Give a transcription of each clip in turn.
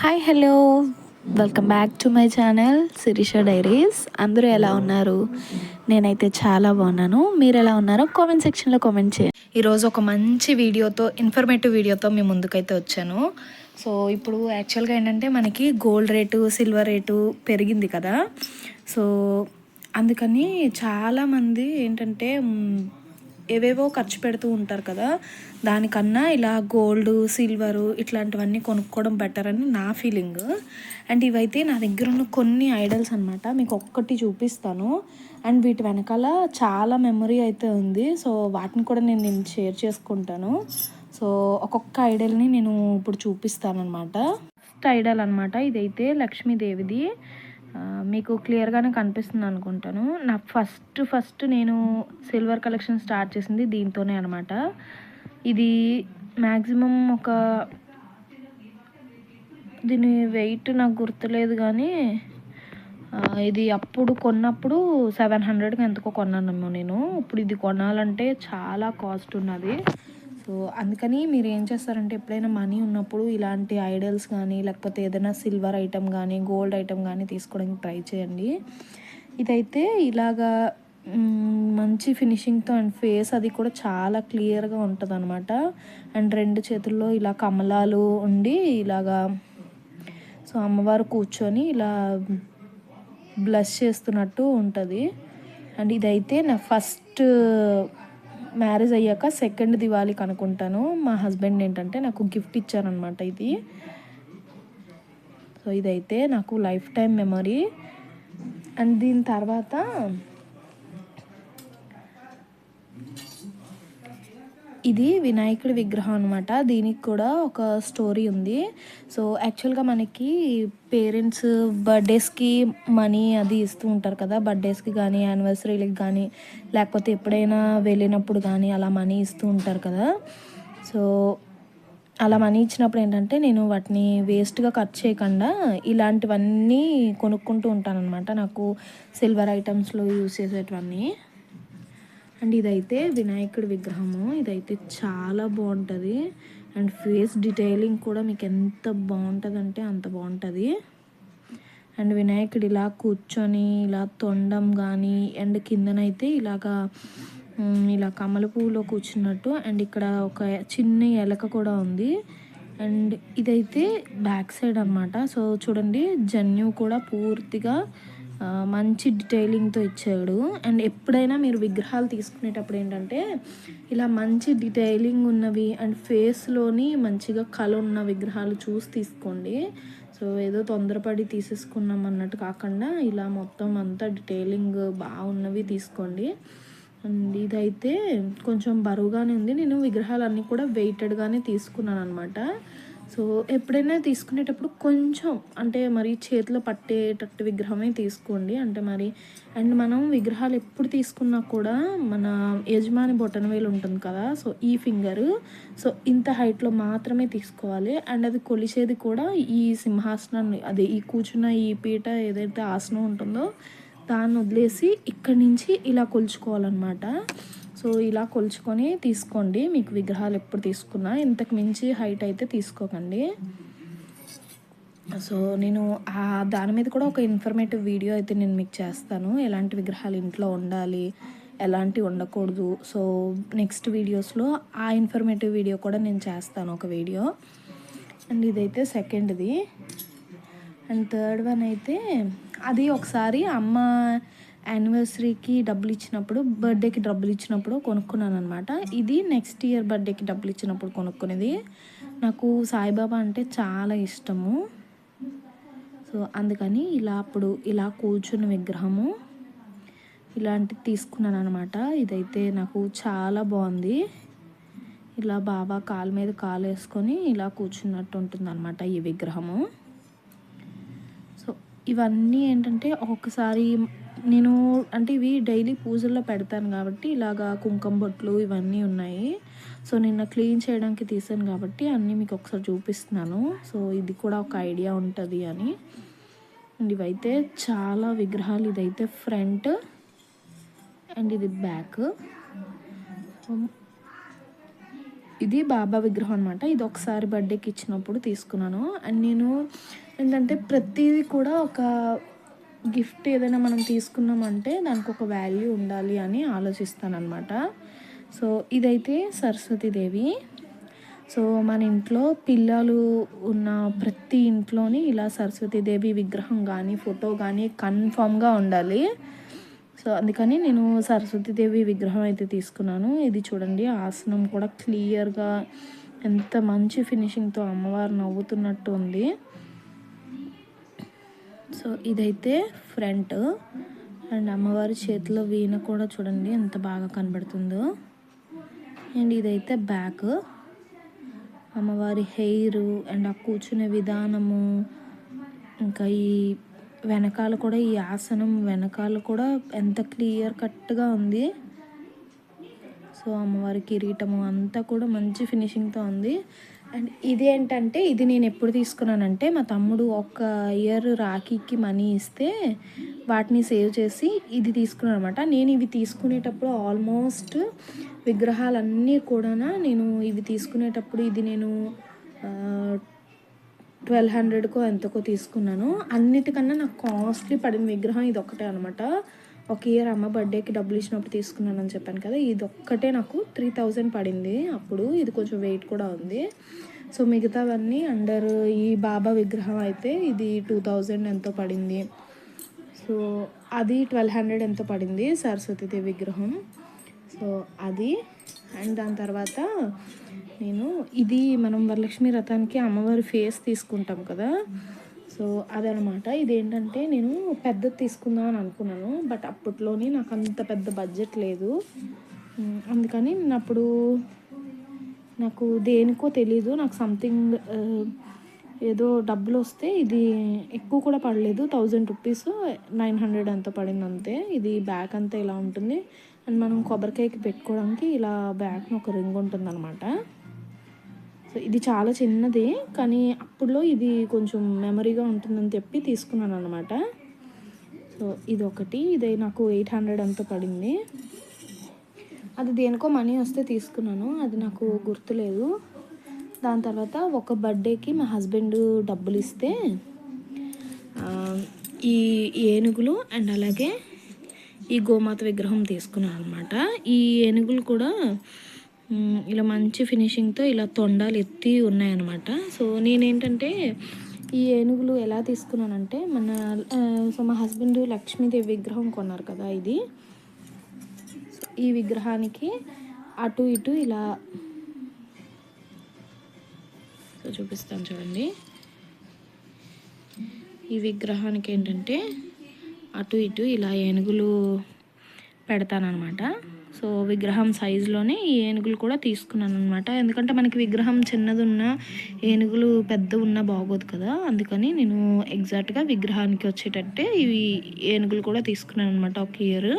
Hi hello welcome back to my channel Shirisha diaries. అందరూ ఎలా ఉన్నారు? నేనైతే చాలా బాగున్నాను. మీరు ఎలా ఉన్నారో కామెంట్ సెక్షన్లో కామెంట్ చేయండి. ఈరోజు ఒక మంచి వీడియోతో, ఇన్ఫర్మేటివ్ వీడియోతో మీ ముందుకైతే వచ్చాను. సో ఇప్పుడు యాక్చువల్గా ఏంటంటే మనకి గోల్డ్ రేటు, సిల్వర్ రేటు పెరిగింది కదా. సో అందుకని చాలామంది ఏంటంటే ఏవేవో ఖర్చు పెడుతూ ఉంటారు కదా. దానికన్నా ఇలా గోల్డ్, సిల్వరు ఇట్లాంటివన్నీ కొనుక్కోవడం బెటర్ అని నా ఫీలింగ్. అండ్ ఇవైతే నా దగ్గర ఉన్న కొన్ని ఐడల్స్ అనమాట. మీకు ఒక్కటి చూపిస్తాను. అండ్ వీటి వెనకాల చాలా మెమరీ అయితే ఉంది. సో వాటిని కూడా నేను షేర్ చేసుకుంటాను. సో ఒక్కొక్క ఐడల్ని నేను ఇప్పుడు చూపిస్తాను అనమాట. ఫస్ట్ ఐడల్ అనమాట. ఇదైతే లక్ష్మీదేవిది. మీకు క్లియర్గానే కనిపిస్తుంది అనుకుంటాను. నా ఫస్ట్ నేను సిల్వర్ కలెక్షన్ స్టార్ట్ చేసింది దీంతోనే అనమాట. ఇది మ్యాక్సిమం దీని వెయిట్ నాకు గుర్తులేదు కానీ ఇది అప్పుడు కొన్నప్పుడు 700కి ఎంతకో కొన్నానేమో నేను. ఇప్పుడు ఇది కొనాలంటే చాలా కాస్ట్ ఉన్నది. సో అందుకని మీరు ఏం చేస్తారంటే ఎప్పుడైనా మనీ ఉన్నప్పుడు ఇలాంటి ఐడల్స్ కానీ లేకపోతే ఏదైనా సిల్వర్ ఐటెం కానీ గోల్డ్ ఐటెం కానీ తీసుకోవడానికి ట్రై చేయండి. ఇదైతే ఇలాగా మంచి ఫినిషింగ్తో అండ్ ఫేస్ అది కూడా చాలా క్లియర్గా ఉంటుంది అనమాట. అండ్ రెండు చేతుల్లో ఇలా కమలాలు ఉండి ఇలాగా సో అమ్మవారు కూర్చొని ఇలా బ్లష్ చేస్తున్నట్టు ఉంటుంది. అండ్ ఇదైతే నా ఫస్ట్ మ్యారేజ్ అయ్యాక సెకండ్ దివాళీకి అనుకుంటాను మా హస్బెండ్ ఏంటంటే నాకు గిఫ్ట్ ఇచ్చారనమాట ఇది. సో ఇదైతే నాకు లైఫ్ టైం మెమరీ. అండ్ దీని తర్వాత ఇది వినాయకుడి విగ్రహం అనమాట. దీనికి కూడా ఒక స్టోరీ ఉంది. సో యాక్చువల్గా మనకి పేరెంట్స్ బర్త్డేస్కి మనీ అది ఇస్తూ ఉంటారు కదా. బర్త్డేస్కి కానీ యానివర్సరీలకు కానీ లేకపోతే ఎప్పుడైనా వెళ్ళినప్పుడు కానీ అలా మనీ ఇస్తూ ఉంటారు కదా. సో అలా మనీ ఇచ్చినప్పుడు ఏంటంటే నేను వాటిని వేస్ట్గా ఖర్చు చేయకుండా ఇలాంటివన్నీ కొనుక్కుంటూ ఉంటాను అనమాట. నాకు సిల్వర్ ఐటమ్స్లో యూస్ చేసేటివన్నీ. అండ్ ఇదైతే వినాయకుడి విగ్రహము. ఇదైతే చాలా బాగుంటుంది. అండ్ ఫేస్ డీటెయిలింగ్ కూడా మీకు ఎంత బాగుంటుందంటే అంత బాగుంటుంది. అండ్ వినాయకుడు ఇలా కూర్చొని ఇలా తొండం కానీ అండ్ కిందనైతే ఇలా కమల పువ్వులో కూర్చున్నట్టు. అండ్ ఇక్కడ ఒక చిన్న ఎలక కూడా ఉంది. అండ్ ఇదైతే బ్యాక్ సైడ్ అనమాట. సో చూడండి, జన్యు కూడా పూర్తిగా మంచి డీటెయిలింగ్తో ఇచ్చాడు. అండ్ ఎప్పుడైనా మీరు విగ్రహాలు తీసుకునేటప్పుడు ఏంటంటే ఇలా మంచి డీటెయిలింగ్ ఉన్నవి అండ్ ఫేస్లోని మంచిగా కళ ఉన్న విగ్రహాలు చూసి తీసుకోండి. సో ఏదో తొందరపడి తీసేసుకున్నాం అన్నట్టు కాకుండా ఇలా మొత్తం అంతా డీటెయిలింగ్ బాగున్నవి తీసుకోండి. అండ్ ఇదైతే కొంచెం బరువుగానే ఉంది. నేను విగ్రహాలన్నీ కూడా వెయిటెడ్గానే తీసుకున్నాను అనమాట. సో ఎప్పుడైనా తీసుకునేటప్పుడు కొంచెం అంటే మరి చేతిలో పట్టేటట్టు విగ్రహమే తీసుకోండి. అంటే మరి అండ్ మనం విగ్రహాలు ఎప్పుడు తీసుకున్నా కూడా మన యజమాని బొటనవేలు ఉంటుంది కదా. సో ఈ ఫింగరు సో ఇంత హైట్లో మాత్రమే తీసుకోవాలి. అండ్ అది కొలిచేది కూడా ఈ సింహాసనాన్ని, అదే ఈ కూర్చున్న ఈ పీట ఏదైతే ఆసనం ఉంటుందో దాన్ని వదిలేసి ఇక్కడి నుంచి ఇలా కొలుచుకోవాలన్నమాట. సో ఇలా కొలుచుకొని తీసుకోండి. మీకు విగ్రహాలు ఎప్పుడు తీసుకున్నా ఇంతకు మించి హైట్ అయితే తీసుకోకండి. సో నేను దాని మీద కూడా ఒక ఇన్ఫర్మేటివ్ వీడియో అయితే నేను మీకు చేస్తాను. ఎలాంటి విగ్రహాలు ఇంట్లో ఉండాలి, ఎలాంటివి ఉండకూడదు. సో నెక్స్ట్ వీడియోస్లో ఆ ఇన్ఫర్మేటివ్ వీడియో కూడా నేను చేస్తాను ఒక వీడియో. అండ్ ఇదైతే సెకండ్ది. అండ్ థర్డ్ వన్ అయితే అది ఒకసారి అమ్మ యానివర్సరీకి డబ్బులు ఇచ్చినప్పుడు, బర్త్డేకి డబ్బులు ఇచ్చినప్పుడు కొనుక్కున్నాను అనమాట. ఇది నెక్స్ట్ ఇయర్ బర్త్డేకి డబ్బులు ఇచ్చినప్పుడు కొనుక్కునేది. నాకు సాయిబాబా అంటే చాలా ఇష్టము. సో అందుకని అప్పుడు ఇలా కూర్చున్న విగ్రహము ఇలాంటివి తీసుకున్నాను అనమాట. ఇదైతే నాకు చాలా బాగుంది. ఇలా బాబా కాలు మీద కాలు వేసుకొని ఇలా కూర్చున్నట్టు ఉంటుంది అనమాట ఈ విగ్రహము. సో ఇవన్నీ ఏంటంటే ఒక్కొక్కసారి నేను అంటే ఇవి డైలీ పూజల్లో పెడతాను కాబట్టి ఇలాగా కుంకుమ బొట్లు ఇవన్నీ ఉన్నాయి. సో నిన్న క్లీన్ చేయడానికి తీసాను కాబట్టి అన్నీ మీకు ఒకసారి చూపిస్తున్నాను. సో ఇది కూడా ఒక ఐడియా ఉంటుంది అని. ఇవైతే చాలా విగ్రహాలు. ఇదైతే ఫ్రంట్ అండ్ ఇది బ్యాక్. ఇది బాబా విగ్రహం అనమాట. ఇది ఒకసారి బర్త్డేకి ఇచ్చినప్పుడు తీసుకున్నాను. అండ్ నేను ఏంటంటే ప్రతీది కూడా ఒక గిఫ్ట్ ఏదైనా మనం తీసుకున్నామంటే దానికి ఒక వాల్యూ ఉండాలి అని ఆలోచిస్తానన్నమాట. సో ఇదైతే సరస్వతీదేవి. సో మన ఇంట్లో పిల్లలు ఉన్న ప్రతి ఇంట్లోని ఇలా సరస్వతీదేవి విగ్రహం కానీ ఫోటో కానీ కన్ఫామ్గా ఉండాలి. సో అందుకని నేను సరస్వతీదేవి విగ్రహం అయితే తీసుకున్నాను. ఇది చూడండి, ఆసనం కూడా క్లియర్గా ఎంత మంచి ఫినిషింగ్తో అమ్మవారు నవ్వుతున్నట్టు ఉంది. సో ఇదైతే ఫ్రంట్, అండ్ అమ్మవారి చేతిలో వీణ కూడా చూడండి ఎంత బాగా కనబడుతుందో. అండ్ ఇదైతే బ్యాక్, అమ్మవారి హెయిర్ అండ్ ఆ కూర్చునే విధానము, ఇంకా ఈ వెనకాల కూడా ఈ ఆసనం వెనకాల కూడా ఎంత క్లియర్ కట్గా ఉంది. సో అమ్మవారి కిరీటము అంతా కూడా మంచి ఫినిషింగ్తో ఉంది. అండ్ ఇది ఏంటంటే ఇది నేను ఎప్పుడు తీసుకున్నానంటే మా తమ్ముడు ఒక ఇయర్ రాఖీకి మనీ ఇస్తే వాటిని సేవ్ చేసి ఇది తీసుకున్నాను అనమాట. నేను ఇవి తీసుకునేటప్పుడు ఆల్మోస్ట్ విగ్రహాలన్నీ కూడా నేను ఇవి తీసుకునేటప్పుడు ఇది నేను 1200కో ఎంతకో తీసుకున్నాను. అన్నిటికన్నా నాకు కాస్ట్లీ పడిన విగ్రహం ఇది ఒక్కటే అనమాట. ఒక ఇయర్ అమ్మ బర్త్డేకి డబ్బులు ఇచ్చినప్పుడు తీసుకున్నాను అని చెప్పాను కదా, ఇది ఒక్కటే నాకు 3000 పడింది అప్పుడు. ఇది కొంచెం వెయిట్ కూడా ఉంది. సో మిగతావన్నీ అండర్ ఈ బాబా విగ్రహం అయితే ఇది 2000 ఎంతో పడింది. సో అది 1200 ఎంతో పడింది సరస్వతీదేవి విగ్రహం. సో అది. అండ్ దాని తర్వాత నేను ఇది మనం వరలక్ష్మి వ్రతానికి అమ్మవారి ఫేస్ తీసుకుంటాం కదా, సో అదనమాట. ఇదేంటంటే నేను పెద్దది తీసుకుందాం అని అనుకున్నాను, బట్ అప్పట్లోనే నాకు అంత పెద్ద బడ్జెట్ లేదు. అందుకని నేను అప్పుడు నాకు దేనికో తెలీదు, నాకు సంథింగ్ ఏదో డబ్బులు వస్తే ఇది ఎక్కువ కూడా పడలేదు, 1000 రూపీస్ 900 ఎంతో పడింది అంతే. ఇది బ్యాక్ అంతా ఇలా ఉంటుంది. అండ్ మనం కొబ్బరికాయకి పెట్టుకోవడానికి ఇలా బ్యాక్ని ఒక రింగ్ ఉంటుందన్నమాట. సో ఇది చాలా చిన్నది, కానీ అప్పుడులో ఇది కొంచెం మెమరీగా ఉంటుందని చెప్పి తీసుకున్నాను అనమాట. సో ఇది ఒకటి, ఇది నాకు 800 ఎంతో పడింది. అది దేనికో మనీ వస్తే తీసుకున్నాను, అది నాకు గుర్తులేదు. దాని తర్వాత ఒక బర్త్డేకి మా హస్బెండ్ డబ్బులు ఇస్తే ఈ ఏనుగులు అండ్ అలాగే ఈ గోమాత విగ్రహం తీసుకున్నాను అనమాట. ఈ ఏనుగులు కూడా ఇలా మంచి ఫినిషింగ్తో ఇలా తొండాలు ఎత్తి ఉన్నాయన్నమాట. సో నేనేంటంటే ఈ ఏనుగులు ఎలా తీసుకున్నానంటే మా హస్బెండ్ లక్ష్మీదేవి విగ్రహం కొన్నారు కదా, ఇది. సో ఈ విగ్రహానికి అటు ఇటు ఇలా చూపిస్తాను చూడండి. ఈ విగ్రహానికి ఏంటంటే అటు ఇటు ఇలా ఏనుగులు పెడతానమాట. సో విగ్రహం సైజులోనే ఈ ఏనుగులు కూడా తీసుకున్నాను అనమాట. ఎందుకంటే మనకి విగ్రహం చిన్నది ఉన్న ఏనుగులు పెద్ద ఉన్నా బాగోదు కదా, అందుకని నేను ఎగ్జాక్ట్గా విగ్రహానికి వచ్చేటట్టే ఇవి ఏనుగులు కూడా తీసుకున్నాను అనమాట ఒక ఇయర్.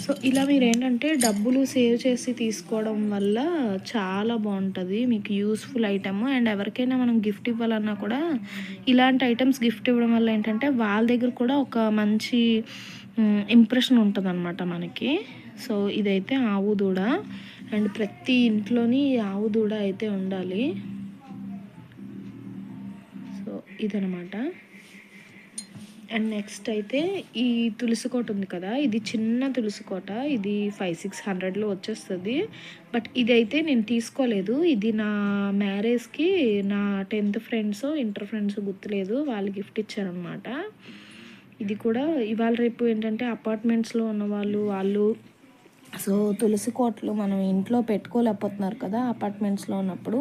సో ఇలా మీరు ఏంటంటే డబ్బులు సేవ్ చేసి తీసుకోవడం వల్ల చాలా బాగుంటుంది, మీకు యూస్ఫుల్ ఐటమ్. అండ్ ఎవరికైనా మనం గిఫ్ట్ ఇవ్వాలన్నా కూడా ఇలాంటి ఐటమ్స్ గిఫ్ట్ ఇవ్వడం వల్ల ఏంటంటే వాళ్ళ దగ్గర కూడా ఒక మంచి ఇంప్రెషన్ ఉంటుంది అనమాట మనకి. సో ఇదైతే ఆవు దూడ, అండ్ ప్రతి ఇంట్లోని ఆవు దూడ అయితే ఉండాలి. సో ఇదనమాట. అండ్ నెక్స్ట్ అయితే ఈ తులసి కోట ఉంది కదా, ఇది చిన్న తులసి కోట, ఇది 500-600లో వచ్చేస్తుంది. బట్ ఇదైతే నేను తీసుకోలేదు, ఇది నా మ్యారేజ్కి నా 10th ఫ్రెండ్స్ ఇంటర్ ఫ్రెండ్స్ గుర్తులేదు, వాళ్ళు గిఫ్ట్ ఇచ్చారనమాట. ఇది కూడా ఇవాళ రేపు ఏంటంటే అపార్ట్మెంట్స్లో ఉన్న వాళ్ళు సో తులసి కోటలు మనం ఇంట్లో పెట్టుకోలేకపోతున్నారు కదా అపార్ట్మెంట్స్లో ఉన్నప్పుడు.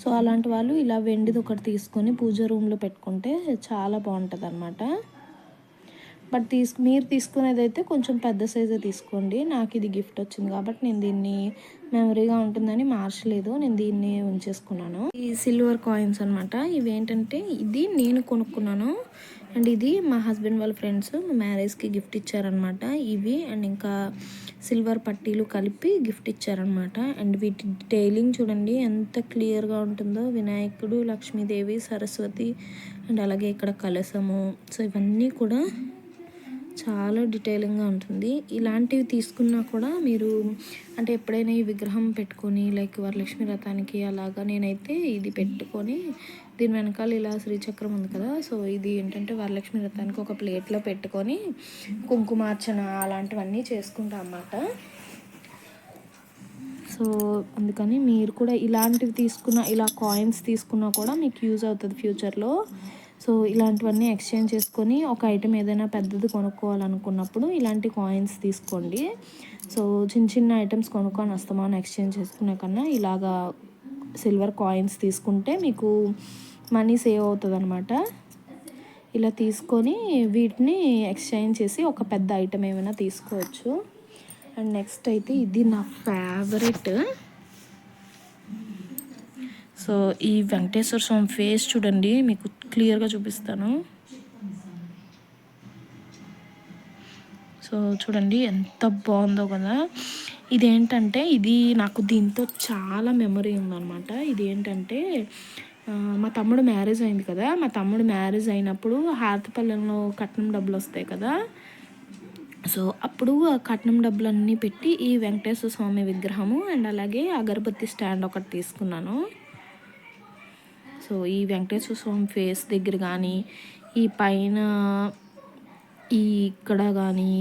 సో అలాంటి వాళ్ళు ఇలా వెండిది ఒకటి తీసుకొని పూజ రూమ్లో పెట్టుకుంటే చాలా బాగుంటుంది అనమాట. బట్ మీరు తీసుకునేది అయితే కొంచెం పెద్ద సైజే తీసుకోండి. నాకు ఇది గిఫ్ట్ వచ్చింది కాబట్టి నేను దీన్ని మెమరీగా ఉంటుందని మార్చలేదు, నేను దీన్ని ఉంచేసుకున్నాను. ఈ సిల్వర్ కాయిన్స్ అనమాట, ఇవి ఏంటంటే ఇది నేను కొనుక్కున్నాను, అండ్ ఇది మా హస్బెండ్ వాళ్ళ ఫ్రెండ్స్ మ్యారేజ్కి గిఫ్ట్ ఇచ్చారనమాట. ఇవి అండ్ ఇంకా సిల్వర్ పట్టీలు కలిపి గిఫ్ట్ ఇచ్చారనమాట. అండ్ వీటి డీటెయిలింగ్ చూడండి ఎంత క్లియర్గా ఉంటుందో, వినాయకుడు, లక్ష్మీదేవి, సరస్వతి అండ్ అలాగే ఇక్కడ కలశము. సో ఇవన్నీ కూడా చాలా డీటెయిలింగ్గా ఉంటుంది. ఇలాంటివి తీసుకున్నా కూడా మీరు అంటే ఎప్పుడైనా ఈ విగ్రహం పెట్టుకొని లైక్ వరలక్ష్మి వ్రతానికి అలాగా నేనైతే ఇది పెట్టుకొని దీని వెనకాల ఇలా శ్రీచక్రం ఉంది కదా, సో ఇది ఏంటంటే వరలక్ష్మి వ్రతానికి ఒక ప్లేట్లో పెట్టుకొని కుంకుమార్చన అలాంటివన్నీ చేసుకుంటాం అన్నమాట. సో అందుకని మీరు కూడా ఇలాంటివి తీసుకున్న, ఇలా కాయిన్స్ తీసుకున్నా కూడా మీకు యూజ్ అవుతుంది ఫ్యూచర్లో. సో ఇలాంటివన్నీ ఎక్స్చేంజ్ చేసుకొని ఒక ఐటెం ఏదైనా పెద్దది కొనుక్కోవాలనుకున్నప్పుడు ఇలాంటి కాయిన్స్ తీసుకోండి. సో చిన్న చిన్న ఐటమ్స్ కొనుక్కొని వస్తామని ఎక్స్చేంజ్ చేసుకునే కన్నా ఇలాగా సిల్వర్ కాయిన్స్ తీసుకుంటే మీకు మనీ సేవ్ అవుతుంది అనమాట. ఇలా తీసుకొని వీటిని ఎక్స్చేంజ్ చేసి ఒక పెద్ద ఐటెం ఏమైనా తీసుకోవచ్చు. అండ్ నెక్స్ట్ అయితే ఇది నా ఫేవరెట్. సో ఈ వెంకటేశ్వర స్వామి ఫేస్ చూడండి, మీకు క్లియర్గా చూపిస్తాను. సో చూడండి ఎంత బాగుందో కదా. ఇదేంటంటే ఇది నాకు దీంతో చాలా మెమరీ ఉందన్నమాట. ఇది ఏంటంటే మా తమ్ముడు మ్యారేజ్ అయింది కదా, మా తమ్ముడు మ్యారేజ్ అయినప్పుడు హారతిపల్లెంలో కట్నం డబ్బులు వస్తాయి కదా, సో అప్పుడు ఆ కట్నం డబ్బులన్నీ పెట్టి ఈ వెంకటేశ్వర స్వామి విగ్రహము అండ్ అలాగే అగరబత్తి స్టాండ్ ఒకటి తీసుకున్నాను. సో ఈ వెంకటేశ్వర స్వామి ఫేస్ దగ్గర కానీ ఈ పైన ఈ ఇక్కడ కానీ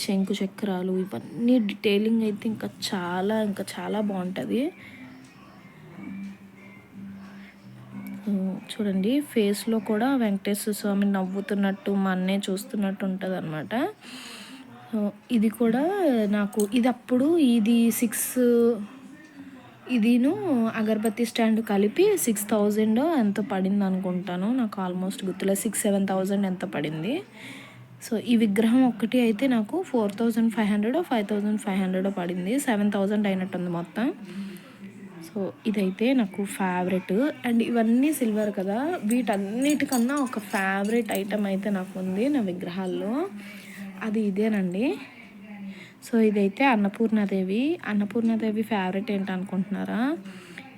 శంకు చక్రాలు ఇవన్నీ డీటెయిలింగ్ అయితే ఇంకా చాలా బాగుంటుంది. చూడండి ఫేస్లో కూడా వెంకటేశ్వర స్వామి నవ్వుతున్నట్టు మా అన్నయ్య చూస్తున్నట్టు ఉంటుంది అనమాట. ఇది కూడా నాకు ఇది అప్పుడు ఇది 6 ఇదిను అగరబత్తి స్టాండ్ కలిపి 6,000 ఎంతో పడింది అనుకుంటాను, నాకు ఆల్మోస్ట్ గుర్తులేదు. 6,000-7,000 ఎంత పడింది. సో ఈ విగ్రహం ఒక్కటి అయితే నాకు 4,500 5,500 పడింది. 7,000 అయినట్టుంది మొత్తం. సో ఇదైతే నాకు ఫేవరెట్. అండ్ ఇవన్నీ సిల్వర్ కదా, వీటన్నిటికన్నా ఒక ఫేవరెట్ ఐటెం అయితే నాకు ఉంది నా విగ్రహాల్లో, అది ఇదేనండి. సో ఇదైతే అన్నపూర్ణాదేవి ఫేవరెట్ ఏంటనుకుంటున్నారా,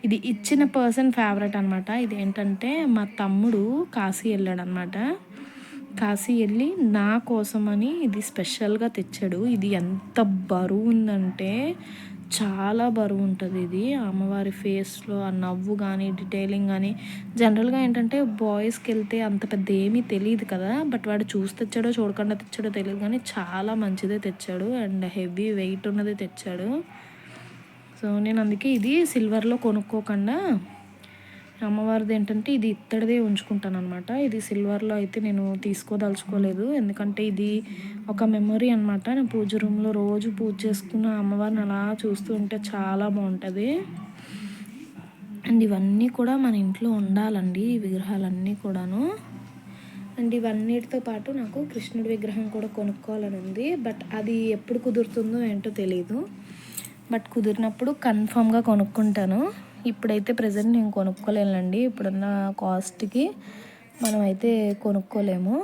ఇది ఇచ్చిన పర్సన్ ఫేవరెట్ అనమాట. ఇది ఏంటంటే మా తమ్ముడు కాశీ వెళ్ళాడనమాట. కాశీ వెళ్ళి నా కోసమని ఇది స్పెషల్గా తెచ్చాడు. ఇది ఎంత బరువు ఉందంటే చాలా బరువు ఉంటుంది. ఇది అమ్మవారి ఫేస్లో ఆ నవ్వు కానీ డీటెయిలింగ్ కానీ, జనరల్గా ఏంటంటే బాయ్స్కి వెళ్తే అంత పెద్ద ఏమీ తెలియదు కదా, బట్ వాడు చూసి తెచ్చాడో చూడకుండా తెచ్చాడో తెలియదు కానీ చాలా మంచిదే తెచ్చాడు అండ్ హెవీ వెయిట్ ఉన్నది తెచ్చాడు. సో నేను అందుకే ఇది సిల్వర్లో కొనుక్కోకుండా అమ్మవారిది ఏంటంటే ఇది ఇత్తడిదే ఉంచుకుంటాను అనమాట. ఇది సిల్వర్లో అయితే నేను తీసుకోదలుచుకోలేదు, ఎందుకంటే ఇది ఒక మెమొరీ అనమాట. నేను పూజ రూమ్లో రోజు పూజ చేసుకున్న అమ్మవారిని అలా చూస్తూ ఉంటే చాలా బాగుంటుంది. అండ్ ఇవన్నీ కూడా మన ఇంట్లో ఉండాలండి, ఈ విగ్రహాలన్నీ కూడాను. అండ్ ఇవన్నిటితో పాటు నాకు కృష్ణుడి విగ్రహం కూడా కొనుక్కోవాలని ఉంది, బట్ అది ఎప్పుడు కుదురుతుందో ఏంటో తెలీదు. బట్ కుదిరినప్పుడు కన్ఫామ్గా కొనుక్కుంటాను. ఇప్పుడైతే ప్రజెంట్ నేను కొనుక్కోలేనండి, ఇప్పుడున్న కాస్ట్కి మనం అయితే కొనుక్కోలేము.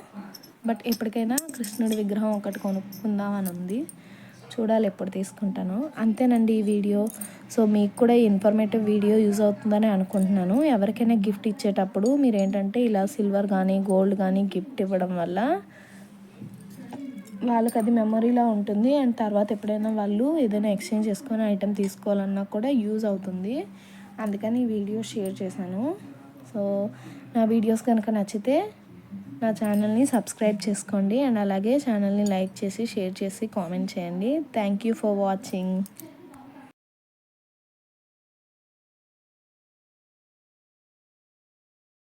బట్ ఎప్పటికైనా కృష్ణుడి విగ్రహం ఒకటి కొనుక్కుందామని ఉంది, చూడాలి ఎప్పుడు తీసుకుంటాను. అంతేనండి ఈ వీడియో. సో మీకు కూడా ఈ ఇన్ఫర్మేటివ్ వీడియో యూజ్ అవుతుందని అనుకుంటున్నాను. ఎవరికైనా గిఫ్ట్ ఇచ్చేటప్పుడు మీరు ఏంటంటే ఇలా సిల్వర్ కానీ గోల్డ్ కానీ గిఫ్ట్ ఇవ్వడం వల్ల వాళ్ళకి అది మెమొరీలా ఉంటుంది. అండ్ తర్వాత ఎప్పుడైనా వాళ్ళు ఏదైనా ఎక్స్చేంజ్ చేసుకొని ఐటెం తీసుకోవాలన్నా కూడా యూజ్ అవుతుంది. అందుకని ఈ వీడియో షేర్ చేశాను. సో నా వీడియోస్ కనుక నచ్చితే నా ఛానల్ని సబ్స్క్రైబ్ చేసుకోండి అండ్ అలాగే ఛానల్ని లైక్ చేసి షేర్ చేసి కామెంట్ చేయండి. Thank you for watching.